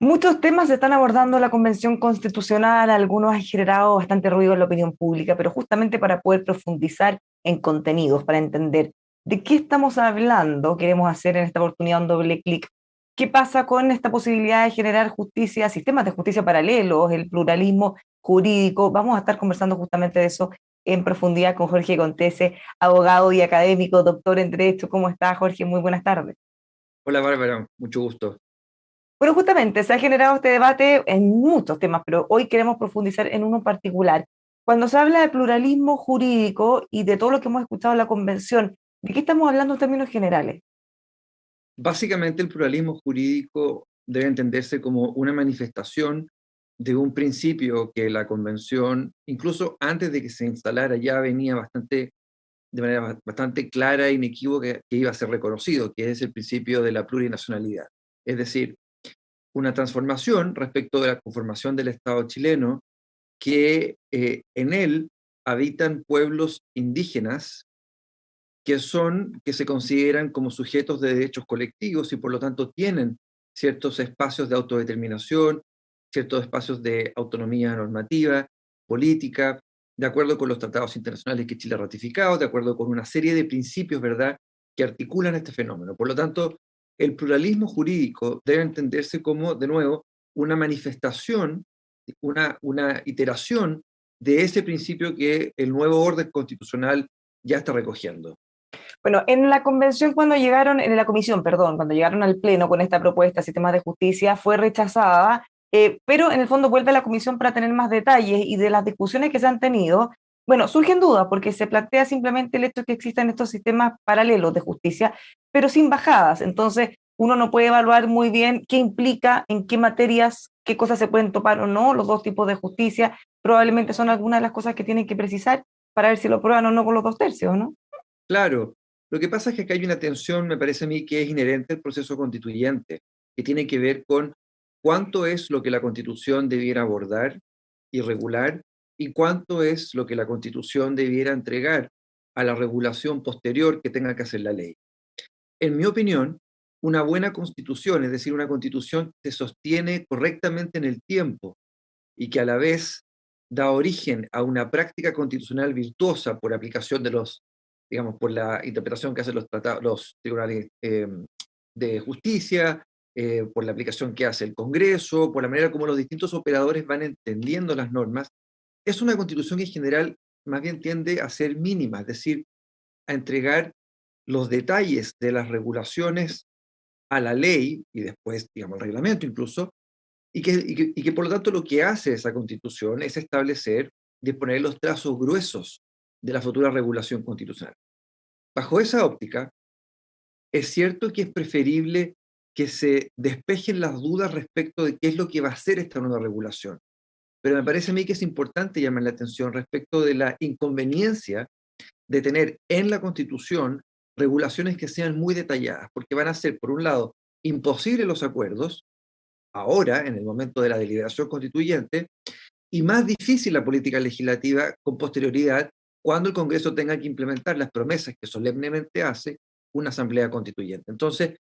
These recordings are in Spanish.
Muchos temas se están abordando en la Convención Constitucional, algunos han generado bastante ruido en la opinión pública, pero justamente para poder profundizar en contenidos, para entender de qué estamos hablando, queremos hacer en esta oportunidad un doble clic. ¿Qué pasa con esta posibilidad de generar justicia, sistemas de justicia paralelos, el pluralismo jurídico? Vamos a estar conversando justamente de eso en profundidad con Jorge Contese, abogado y académico, doctor en Derecho. ¿Cómo está, Jorge? Muy buenas tardes. Hola Bárbara, mucho gusto. Bueno, justamente se ha generado este debate en muchos temas, pero hoy queremos profundizar en uno en particular. Cuando se habla de pluralismo jurídico y de todo lo que hemos escuchado en la convención, ¿de qué estamos hablando en términos generales? Básicamente el pluralismo jurídico debe entenderse como una manifestación de un principio que la Convención, incluso antes de que se instalara, ya venía de manera bastante clara e inequívoca que iba a ser reconocido, que es el principio de la plurinacionalidad. Es decir, una transformación respecto de la conformación del Estado chileno, que en él habitan pueblos indígenas que se consideran como sujetos de derechos colectivos y por lo tanto tienen ciertos espacios de autodeterminación, ciertos espacios de autonomía normativa, política, de acuerdo con los tratados internacionales que Chile ha ratificado, de acuerdo con una serie de principios, ¿verdad?, que articulan este fenómeno. Por lo tanto, el pluralismo jurídico debe entenderse como, de nuevo, una manifestación, una iteración de ese principio que el nuevo orden constitucional ya está recogiendo. Bueno, en la convención cuando llegaron, en la comisión, perdón, cuando llegaron al pleno con esta propuesta, sistemas de justicia, fue rechazada, pero en el fondo vuelve a la comisión para tener más detalles y de las discusiones que se han tenido, bueno, surgen dudas porque se plantea simplemente el hecho de que existan estos sistemas paralelos de justicia, pero sin bajadas. Entonces, uno no puede evaluar muy bien qué implica, en qué materias, qué cosas se pueden topar o no, los dos tipos de justicia. Probablemente son algunas de las cosas que tienen que precisar para ver si lo aprueban o no con los dos tercios, ¿no? Claro, lo que pasa es que acá hay una tensión, me parece a mí, que es inherente al proceso constituyente, que tiene que ver con cuánto es lo que la Constitución debiera abordar y regular y cuánto es lo que la Constitución debiera entregar a la regulación posterior que tenga que hacer la ley. En mi opinión, una buena constitución, es decir, una constitución que se sostiene correctamente en el tiempo y que a la vez da origen a una práctica constitucional virtuosa por aplicación de digamos, por la interpretación que hacen los tribunales de justicia, por la aplicación que hace el Congreso, por la manera como los distintos operadores van entendiendo las normas, es una constitución que en general más bien tiende a ser mínima, es decir, a entregar los detalles de las regulaciones a la ley y después, digamos, al reglamento incluso, y que por lo tanto lo que hace esa constitución es establecer, disponer los trazos gruesos de la futura regulación constitucional. Bajo esa óptica, es cierto que es preferible que se despejen las dudas respecto de qué es lo que va a hacer esta nueva regulación, pero me parece a mí que es importante llamar la atención respecto de la inconveniencia de tener en la Constitución regulaciones que sean muy detalladas, porque van a ser, por un lado, imposibles los acuerdos, ahora, en el momento de la deliberación constituyente, y más difícil la política legislativa con posterioridad cuando el Congreso tenga que implementar las promesas que solemnemente hace una asamblea constituyente. Entonces,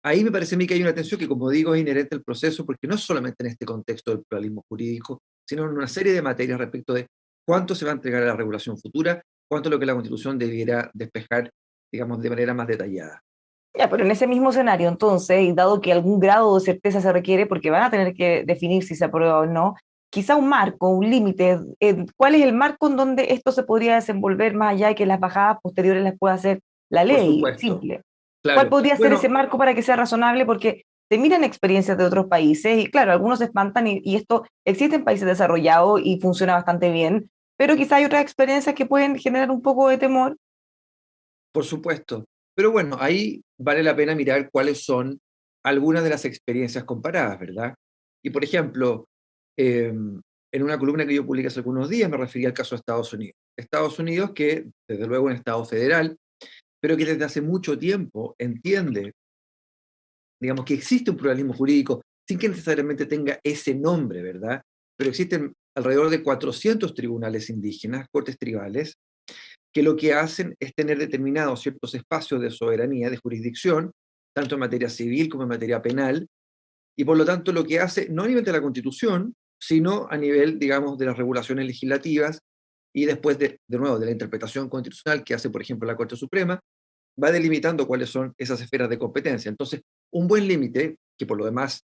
ahí me parece a mí que hay una tensión que, como digo, es inherente al proceso, porque no es solamente en este contexto del pluralismo jurídico, sino en una serie de materias respecto de cuánto se va a entregar a la regulación futura, cuánto es lo que la Constitución debiera despejar, digamos, de manera más detallada. Ya, pero en ese mismo escenario, entonces, y dado que algún grado de certeza se requiere, porque van a tener que definir si se aprueba o no, quizá un marco, un límite, ¿cuál es el marco en donde esto se podría desenvolver más allá de que las bajadas posteriores las pueda hacer la Por ley supuesto, simple? ¿Cuál claro. podría ser ese Bueno, marco para que sea razonable? Porque se miran experiencias de otros países y claro, algunos se espantan y esto existe en países desarrollados y funciona bastante bien, pero quizá hay otras experiencias que pueden generar un poco de temor. por supuesto. Pero bueno, ahí vale la pena mirar cuáles son algunas de las experiencias comparadas, ¿verdad? Y por ejemplo, en una columna que yo publiqué hace algunos días me refería al caso de Estados Unidos. Estados Unidos, que desde luego es un Estado federal, pero que desde hace mucho tiempo entiende, digamos, que existe un pluralismo jurídico sin que necesariamente tenga ese nombre, ¿verdad? Pero existen alrededor de 400 tribunales indígenas, cortes tribales, que lo que hacen es tener determinados ciertos espacios de soberanía, de jurisdicción, tanto en materia civil como en materia penal, y por lo tanto lo que hace, no a nivel de la Constitución, sino a nivel, digamos, de las regulaciones legislativas y después, de nuevo, de la interpretación constitucional que hace, por ejemplo, la Corte Suprema, va delimitando cuáles son esas esferas de competencia. Entonces, un buen límite, que por lo demás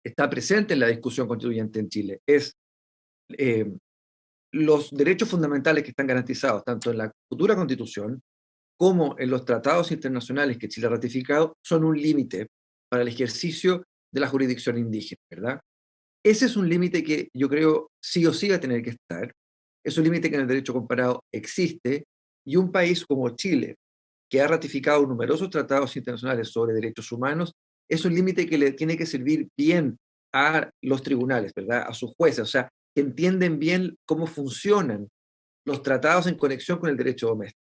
está presente en la discusión constituyente en Chile, es eh, los derechos fundamentales que están garantizados tanto en la futura Constitución como en los tratados internacionales que Chile ha ratificado, son un límite para el ejercicio de la jurisdicción indígena, ¿verdad? Ese es un límite que yo creo sí o sí va a tener que estar. Es un límite que en el derecho comparado existe, y un país como Chile, que ha ratificado numerosos tratados internacionales sobre derechos humanos, es un límite que le tiene que servir bien a los tribunales, ¿verdad? A sus jueces, o sea, que entienden bien cómo funcionan los tratados en conexión con el derecho doméstico.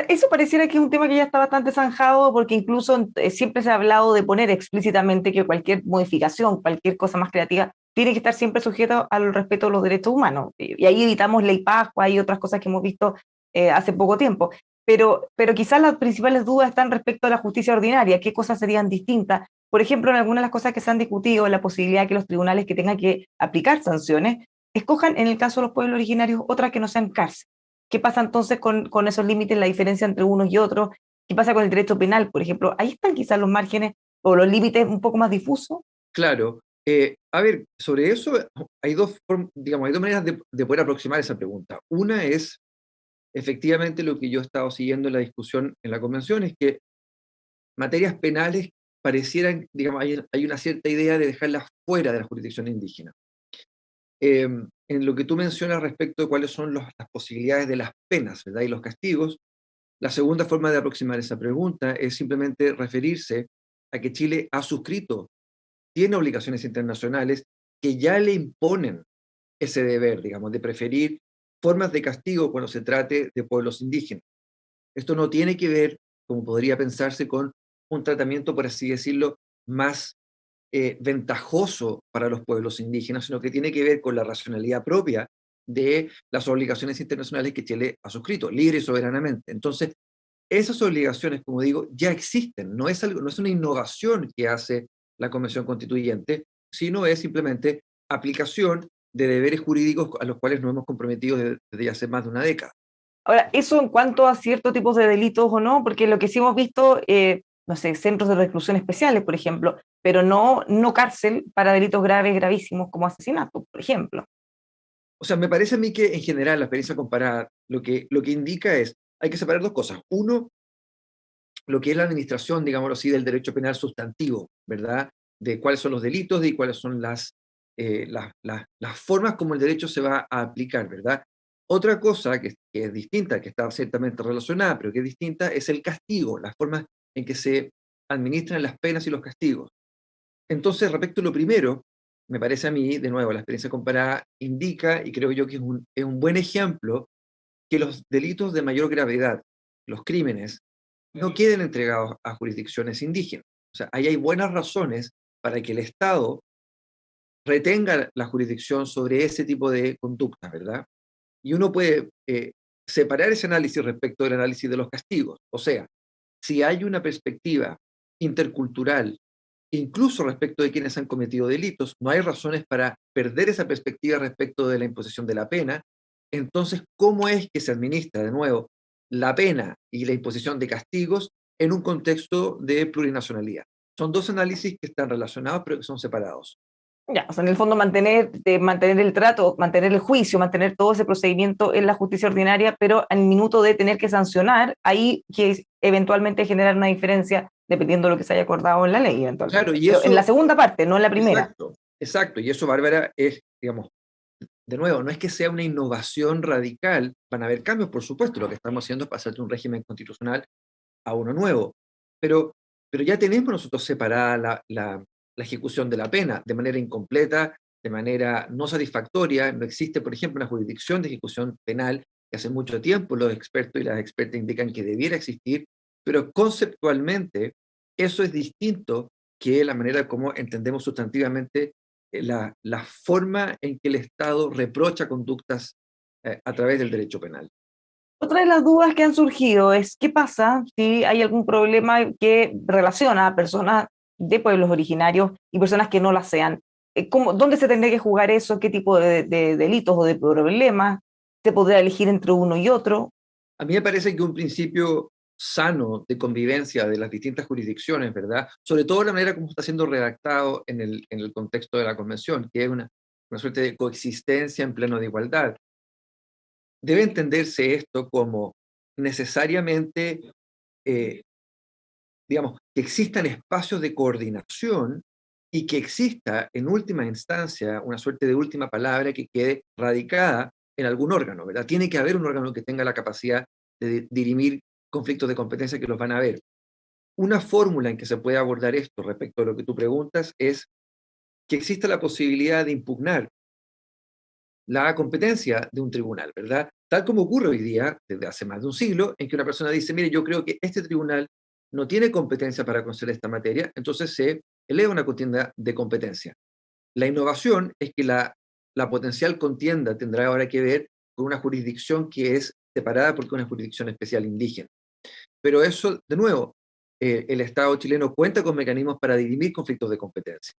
Eso pareciera que es un tema que ya está bastante zanjado porque incluso siempre se ha hablado de poner explícitamente que cualquier modificación, cualquier cosa más creativa, tiene que estar siempre sujeta al respeto de los derechos humanos. Y ahí evitamos ley Pascua y otras cosas que hemos visto hace poco tiempo. Pero quizás las principales dudas están respecto a la justicia ordinaria, qué cosas serían distintas. Por ejemplo, en algunas de las cosas que se han discutido, la posibilidad de que los tribunales que tengan que aplicar sanciones escojan, en el caso de los pueblos originarios, otras que no sean cárcel. ¿Qué pasa entonces con esos límites, la diferencia entre unos y otros? ¿Qué pasa con el derecho penal, por ejemplo? Ahí están quizás los márgenes o los límites un poco más difusos. Claro. A ver, sobre eso digamos, hay dos maneras de poder aproximar esa pregunta. Una es, efectivamente, lo que yo he estado siguiendo en la discusión en la convención, es que materias penales parecieran, digamos, hay una cierta idea de dejarlas fuera de la jurisdicción indígena. En lo que tú mencionas respecto de cuáles son las posibilidades de las penas, ¿verdad? Y los castigos, la segunda forma de aproximar esa pregunta es simplemente referirse a que Chile ha suscrito, tiene obligaciones internacionales que ya le imponen ese deber, digamos, de preferir formas de castigo cuando se trate de pueblos indígenas. Esto no tiene que ver, como podría pensarse, con un tratamiento, por así decirlo, más ventajoso para los pueblos indígenas, sino que tiene que ver con la racionalidad propia de las obligaciones internacionales que Chile ha suscrito, libre y soberanamente. Entonces, esas obligaciones, como digo, ya existen, no es una innovación que hace la Convención Constituyente, sino es simplemente aplicación de deberes jurídicos a los cuales nos hemos comprometido desde hace más de una década. Ahora, eso en cuanto a ciertos tipos de delitos o no, porque lo que sí hemos visto, no sé, centros de reclusión especiales, por ejemplo, pero no cárcel para delitos graves, gravísimos como asesinato, por ejemplo. O sea, me parece a mí que en general la experiencia comparada lo que indica es, hay que separar dos cosas. Uno, lo que es la administración, digámoslo así, del derecho penal sustantivo, ¿verdad? De cuáles son los delitos y cuáles son las formas como el derecho se va a aplicar, ¿verdad? Otra cosa que es distinta, que está ciertamente relacionada, pero que es distinta, es el castigo, las formas en que se administran las penas y los castigos. Entonces, respecto a lo primero, me parece a mí, de nuevo, la experiencia comparada indica, y creo yo que es un buen ejemplo, que los delitos de mayor gravedad, los crímenes, no queden entregados a jurisdicciones indígenas. O sea, ahí hay buenas razones para que el Estado retenga la jurisdicción sobre ese tipo de conductas, ¿verdad? Y uno puede separar ese análisis respecto del análisis de los castigos. O sea, si hay una perspectiva intercultural, incluso respecto de quienes han cometido delitos, no hay razones para perder esa perspectiva respecto de la imposición de la pena. Entonces, ¿cómo es que se administra de nuevo la pena y la imposición de castigos en un contexto de plurinacionalidad? Son dos análisis que están relacionados, pero que son separados. Ya, o sea, en el fondo mantener el trato, mantener el juicio, mantener todo ese procedimiento en la justicia ordinaria, pero al minuto de tener que sancionar, ahí que eventualmente generar una diferencia dependiendo de lo que se haya acordado en la ley, Claro, eventualmente. y Pero en la eso, segunda parte, no en la primera. exacto, exacto, y eso, Bárbara, es, digamos, de nuevo, no es que sea una innovación radical, van a haber cambios, por supuesto, lo que estamos haciendo es pasar de un régimen constitucional a uno nuevo, pero, pero ya tenemos nosotros separada la ejecución de la pena de manera incompleta, de manera no satisfactoria. No existe, por ejemplo, una jurisdicción de ejecución penal que hace mucho tiempo los expertos y las expertas indican que debiera existir, pero conceptualmente eso es distinto que la manera como entendemos sustantivamente la forma en que el Estado reprocha conductas a través del derecho penal. Otra de las dudas que han surgido es qué pasa si hay algún problema que relaciona a personas de pueblos originarios y personas que no las sean. ¿Dónde se tendría que jugar eso? ¿Qué tipo de delitos o de problemas se podría elegir entre uno y otro? A mí me parece que un principio sano de convivencia de las distintas jurisdicciones, ¿verdad? Sobre todo la manera como está siendo redactado en el contexto de la convención, que es una suerte de coexistencia en pleno de igualdad. Debe entenderse esto como necesariamente, eh, digamos, que existan espacios de coordinación y que exista en última instancia una suerte de última palabra que quede radicada en algún órgano, ¿verdad? Tiene que haber un órgano que tenga la capacidad de dirimir conflictos de competencia que los van a haber. Una fórmula en que se puede abordar esto respecto a lo que tú preguntas es que exista la posibilidad de impugnar la competencia de un tribunal, ¿verdad? Tal como ocurre hoy día, desde hace más de un siglo, en que una persona dice, mire, yo creo que este tribunal no tiene competencia para conocer esta materia, entonces se eleva una contienda de competencia. La innovación es que la potencial contienda tendrá ahora que ver con una jurisdicción que es separada porque es una jurisdicción especial indígena. Pero eso, de nuevo, el Estado chileno cuenta con mecanismos para dirimir conflictos de competencia.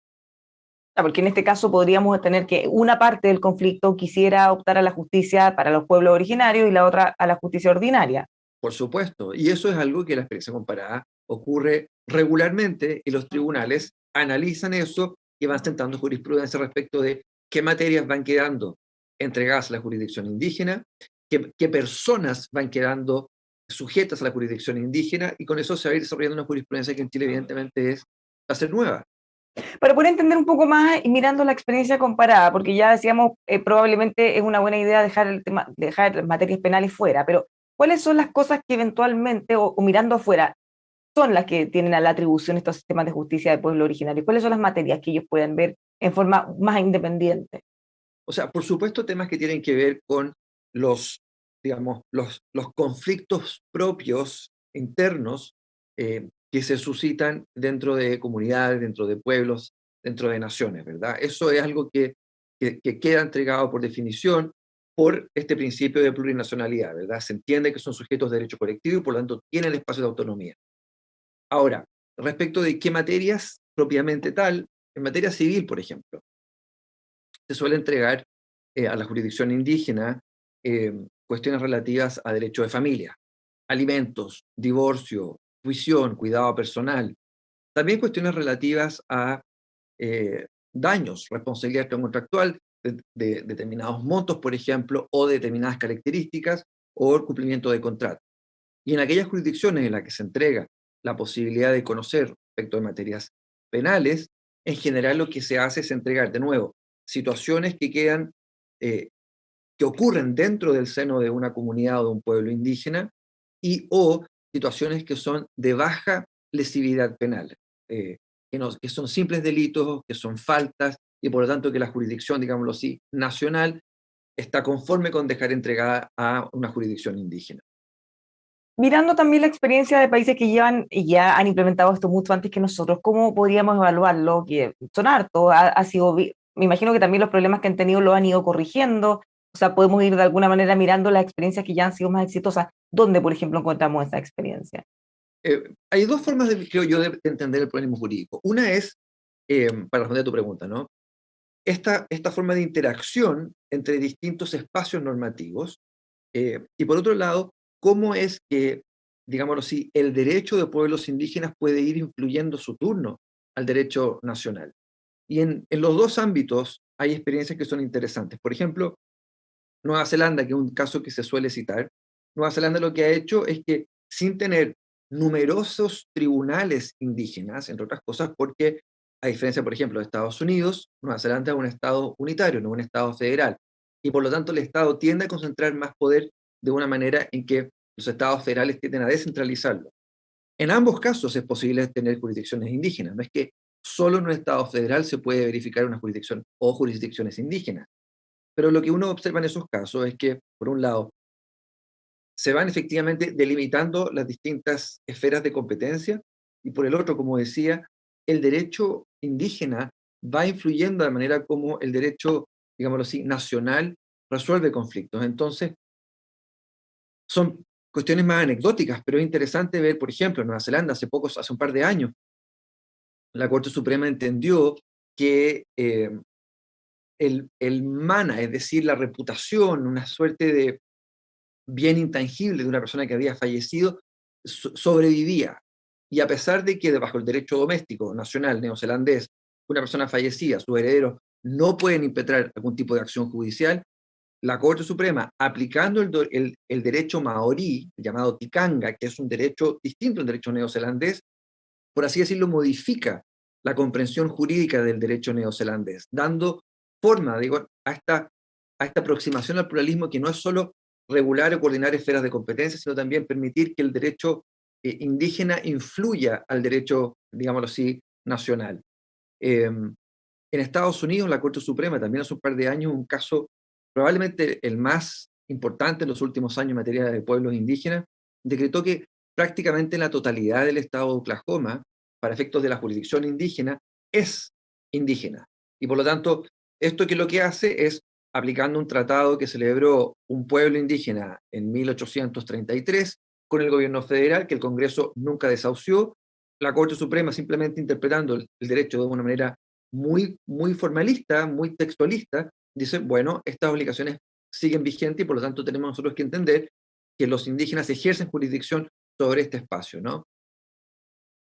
Porque en este caso podríamos tener que una parte del conflicto quisiera optar a la justicia para los pueblos originarios y la otra a la justicia ordinaria. Por supuesto, y eso es algo que en la experiencia comparada ocurre regularmente y los tribunales analizan eso y van sentando jurisprudencia respecto de qué materias van quedando entregadas a la jurisdicción indígena, qué personas van quedando sujetas a la jurisdicción indígena, y con eso se va a ir desarrollando una jurisprudencia que en Chile evidentemente va a ser nueva. Para poder entender un poco más y mirando la experiencia comparada, porque ya decíamos, probablemente es una buena idea dejar el tema, dejar las materias penales fuera, pero ¿cuáles son las cosas que eventualmente, o mirando afuera, son las que tienen a la atribución estos sistemas de justicia de pueblo originario? ¿Cuáles son las materias que ellos pueden ver en forma más independiente? O sea, por supuesto, temas que tienen que ver con los, digamos, los conflictos propios internos que se suscitan dentro de comunidades, dentro de pueblos, dentro de naciones, ¿verdad? Eso es algo que queda entregado por definición por este principio de plurinacionalidad, ¿verdad? Se entiende que son sujetos de derecho colectivo y por lo tanto tienen espacio de autonomía. Ahora, respecto de qué materias propiamente tal, en materia civil, por ejemplo, se suele entregar a la jurisdicción indígena cuestiones relativas a derecho de familia, alimentos, divorcio, tuición, cuidado personal, también cuestiones relativas a daños, responsabilidad contractual de determinados montos, por ejemplo, o de determinadas características, o el cumplimiento de contrato. Y en aquellas jurisdicciones en las que se entrega la posibilidad de conocer respecto de materias penales, en general lo que se hace es entregar de nuevo situaciones que quedan, eh, que ocurren dentro del seno de una comunidad o de un pueblo indígena, y o situaciones que son de baja lesividad penal, que son simples delitos, que son faltas, y por lo tanto que la jurisdicción, digámoslo así, nacional, está conforme con dejar entregada a una jurisdicción indígena. Mirando también la experiencia de países que llevan y ya han implementado esto mucho antes que nosotros, ¿cómo podríamos evaluarlo? Que son hartos, ha sido, me imagino que también los problemas que han tenido lo han ido corrigiendo, o sea, podemos ir de alguna manera mirando las experiencias que ya han sido más exitosas. ¿Dónde, por ejemplo, encontramos esa experiencia? Hay dos formas, creo yo, de entender el problema jurídico. Una es, para responder a tu pregunta, ¿no? Esta forma de interacción entre distintos espacios normativos, y por otro lado, cómo es que, digámoslo así, el derecho de pueblos indígenas puede ir influyendo su turno al derecho nacional. Y en los dos ámbitos hay experiencias que son interesantes. Por ejemplo, Nueva Zelanda, que es un caso que se suele citar, Nueva Zelanda lo que ha hecho es que, sin tener numerosos tribunales indígenas, entre otras cosas, porque a diferencia, por ejemplo, de Estados Unidos, Nueva Zelanda es un estado unitario, no un estado federal, y por lo tanto el Estado tiende a concentrar más poder de una manera en que los estados federales tienden a descentralizarlo. En ambos casos es posible tener jurisdicciones indígenas, no es que solo en un estado federal se puede verificar una jurisdicción o jurisdicciones indígenas. Pero lo que uno observa en esos casos es que, por un lado, se van efectivamente delimitando las distintas esferas de competencia, y por el otro, como decía, el derecho indígena va influyendo de manera como el derecho, digámoslo así, nacional resuelve conflictos. Entonces, son cuestiones más anecdóticas, pero es interesante ver, por ejemplo, en Nueva Zelanda, hace un par de años, la Corte Suprema entendió que el mana, es decir, la reputación, una suerte de bien intangible de una persona que había fallecido, sobrevivía. Y a pesar de que bajo el derecho doméstico nacional neozelandés, una persona fallecida, sus herederos no pueden impetrar algún tipo de acción judicial, la Corte Suprema, aplicando el derecho maorí, llamado tikanga, que es un derecho distinto al derecho neozelandés, por así decirlo, modifica la comprensión jurídica del derecho neozelandés, dando forma, digo, a esta aproximación al pluralismo que no es solo regular o coordinar esferas de competencia, sino también permitir que el derecho indígena influya al derecho, digámoslo así, nacional. En Estados Unidos, la Corte Suprema, también hace un par de años, un caso probablemente el más importante en los últimos años en materia de pueblos indígenas, decretó que prácticamente la totalidad del estado de Oklahoma, para efectos de la jurisdicción indígena, es indígena. Y por lo tanto, esto que lo que hace es, aplicando un tratado que celebró un pueblo indígena en 1833 con el gobierno federal, que el Congreso nunca desahució, la Corte Suprema simplemente interpretando el derecho de una manera muy formalista, muy textualista, dice, bueno, estas obligaciones siguen vigentes y por lo tanto tenemos nosotros que entender que los indígenas ejercen jurisdicción sobre este espacio, ¿no?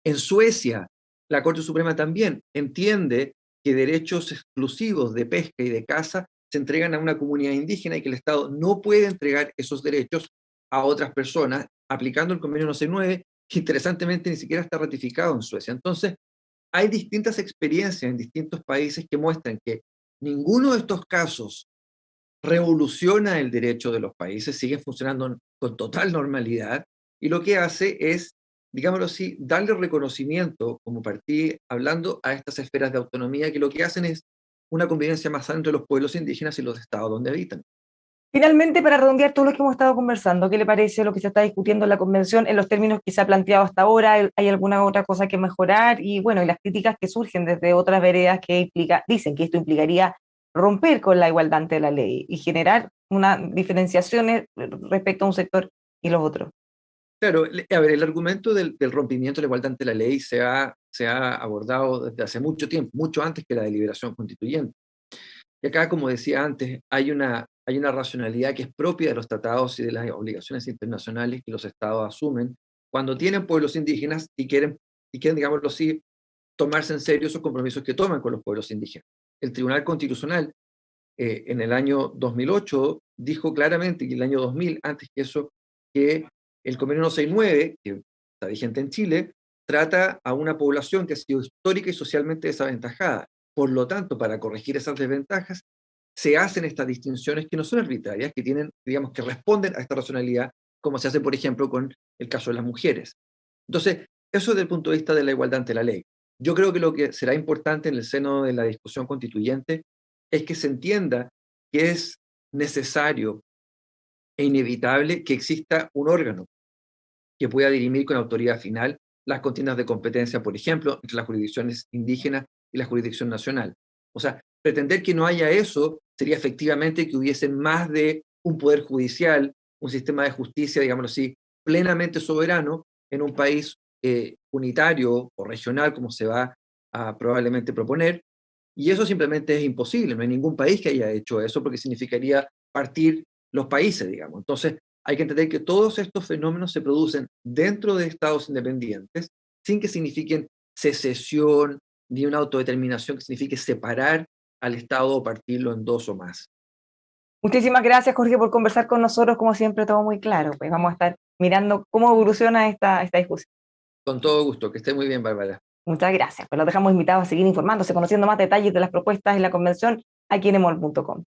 En Suecia, la Corte Suprema también entiende que derechos exclusivos de pesca y de caza se entregan a una comunidad indígena y que el Estado no puede entregar esos derechos a otras personas, aplicando el convenio 969, que interesantemente ni siquiera está ratificado en Suecia. Entonces, hay distintas experiencias en distintos países que muestran que ninguno de estos casos revoluciona el derecho de los países, sigue funcionando con total normalidad, y lo que hace es, digámoslo así, darle reconocimiento, como partí hablando, a estas esferas de autonomía, que lo que hacen es una convivencia más sana entre los pueblos indígenas y los estados donde habitan. Finalmente, para redondear todo lo que hemos estado conversando, ¿qué le parece lo que se está discutiendo en la convención en los términos que se ha planteado hasta ahora? ¿Hay alguna otra cosa que mejorar? Y bueno, y las críticas que surgen desde otras veredas que dicen que esto implicaría romper con la igualdad ante la ley y generar una diferenciaciones respecto a un sector y los otros. Claro, a ver, el argumento del rompimiento de la igualdad ante la ley se ha abordado desde hace mucho tiempo, mucho antes que la deliberación constituyente. Y acá, como decía antes, hay una racionalidad que es propia de los tratados y de las obligaciones internacionales que los estados asumen cuando tienen pueblos indígenas y quieren, digámoslo así, tomarse en serio esos compromisos que toman con los pueblos indígenas. El Tribunal Constitucional en el año 2008 dijo claramente, y el año 2000, antes que eso, que el convenio 169, que está vigente en Chile, trata a una población que ha sido histórica y socialmente desaventajada. Por lo tanto, para corregir esas desventajas, se hacen estas distinciones que no son arbitrarias, que tienen, digamos, que responden a esta racionalidad, como se hace, por ejemplo, con el caso de las mujeres. Entonces, eso desde el punto de vista de la igualdad ante la ley. Yo creo que lo que será importante en el seno de la discusión constituyente es que se entienda que es necesario e inevitable que exista un órgano que pueda dirimir con autoridad final las contiendas de competencia, por ejemplo, entre las jurisdicciones indígenas y la jurisdicción nacional. O sea, pretender que no haya eso sería efectivamente que hubiese más de un poder judicial, un sistema de justicia, digámoslo así, plenamente soberano en un país unitario o regional, como se va a probablemente proponer, y eso simplemente es imposible. No hay ningún país que haya hecho eso porque significaría partir los países, digamos. Entonces, hay que entender que todos estos fenómenos se producen dentro de estados independientes sin que signifiquen secesión ni una autodeterminación que signifique separar al Estado o partirlo en dos o más. Muchísimas gracias, Jorge, por conversar con nosotros. Como siempre, todo muy claro. Pues vamos a estar mirando cómo evoluciona esta discusión. Con todo gusto. Que esté muy bien, Bárbara. Muchas gracias. Pues los dejamos invitados a seguir informándose, conociendo más detalles de las propuestas en la convención aquí en emol.com.